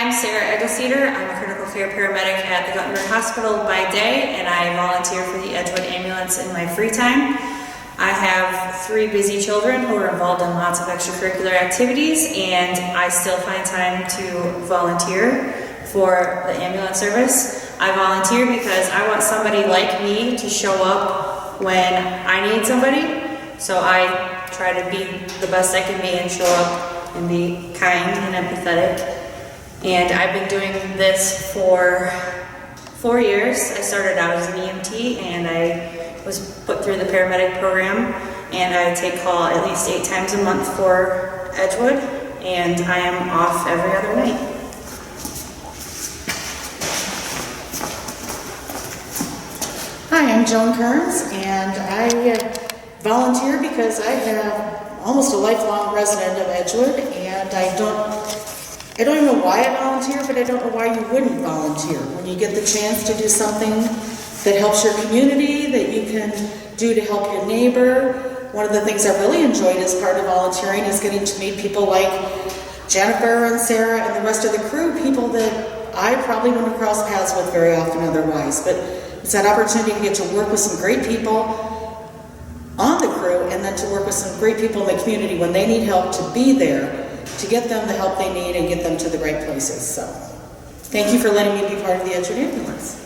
I'm Sarah Edgewood. I'm a critical care paramedic at the Guttenberg Hospital by day, and I volunteer for the Edgewood ambulance in my free time. I have 3 busy children who are involved in lots of extracurricular activities, and I still find time to volunteer for the ambulance service. I volunteer because I want somebody like me to show up when I need somebody, so I try to be the best I can be and show up and be kind and empathetic. And I've been doing this for 4 years. I started out as an EMT, and I was put through the paramedic program, and I take call at least 8 times a month for Edgewood, and I am off every other night. Hi, I'm Joan Kearns, and I volunteer because I have almost a lifelong resident of Edgewood, and I don't even know why I volunteer, but I don't know why you wouldn't volunteer. When you get the chance to do something that helps your community, that you can do to help your neighbor. One of the things I really enjoyed as part of volunteering is getting to meet people like Jennifer and Sarah and the rest of the crew, people that I probably wouldn't cross paths with very often otherwise. But it's that opportunity to get to work with some great people on the crew, and then to work with some great people in the community when they need help, to be there to get them the help they need and get them to the right places. So thank you for letting me be part of the Edgewood ambulance.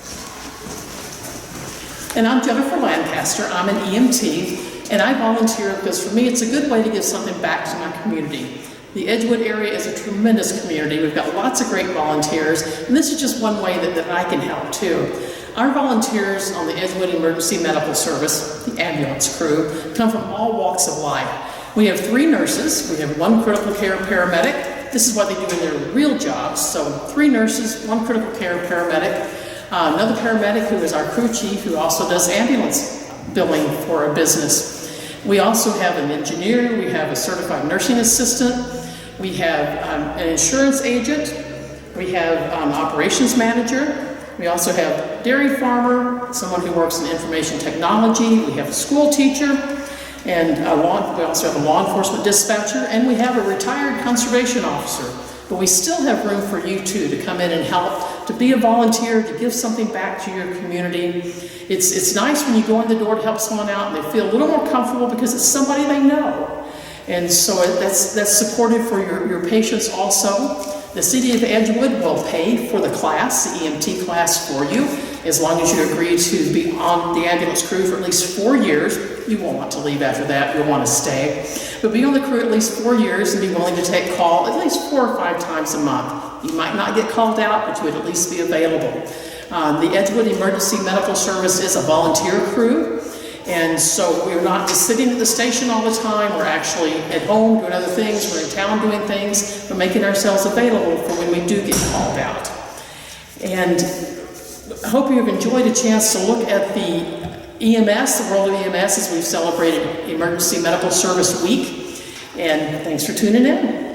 And I'm Jennifer Lancaster. I'm an EMT, and I volunteer because for me it's a good way to give something back to my community. The Edgewood area is a tremendous community. We've got lots of great volunteers, and this is just one way that I can help too. Our volunteers on the Edgewood Emergency Medical Service, the ambulance crew, come from all walks of life. We have 3 nurses, we have 1 critical care paramedic. This is what they do in their real jobs. So 3 nurses, 1 critical care paramedic, another paramedic who is our crew chief, who also does ambulance billing for a business. We also have an engineer, we have a certified nursing assistant, we have an insurance agent, we have an operations manager, we also have dairy farmer, someone who works in information technology, we have a school teacher, and we also have a law enforcement dispatcher, and we have a retired conservation officer. But we still have room for you too to come in and help, to be a volunteer, to give something back to your community. It's nice when you go in the door to help someone out and they feel a little more comfortable because it's somebody they know. And so that's supportive for your patients also. The City of Edgewood will pay for the class, the EMT class for you, as long as you agree to be on the ambulance crew for at least 4 years. You won't want to leave after that, you'll want to stay. But be on the crew at least 4 years and be willing to take call at least 4 or 5 times a month. You might not get called out, but you would at least be available. The Edgewood Emergency Medical Service is a volunteer crew, and so we're not just sitting at the station all the time. We're actually at home doing other things, we're in town doing things, we're making ourselves available for when we do get called out. And I hope you've enjoyed a chance to look at the EMS, the world of EMS, as we've celebrated Emergency Medical Service Week. And thanks for tuning in.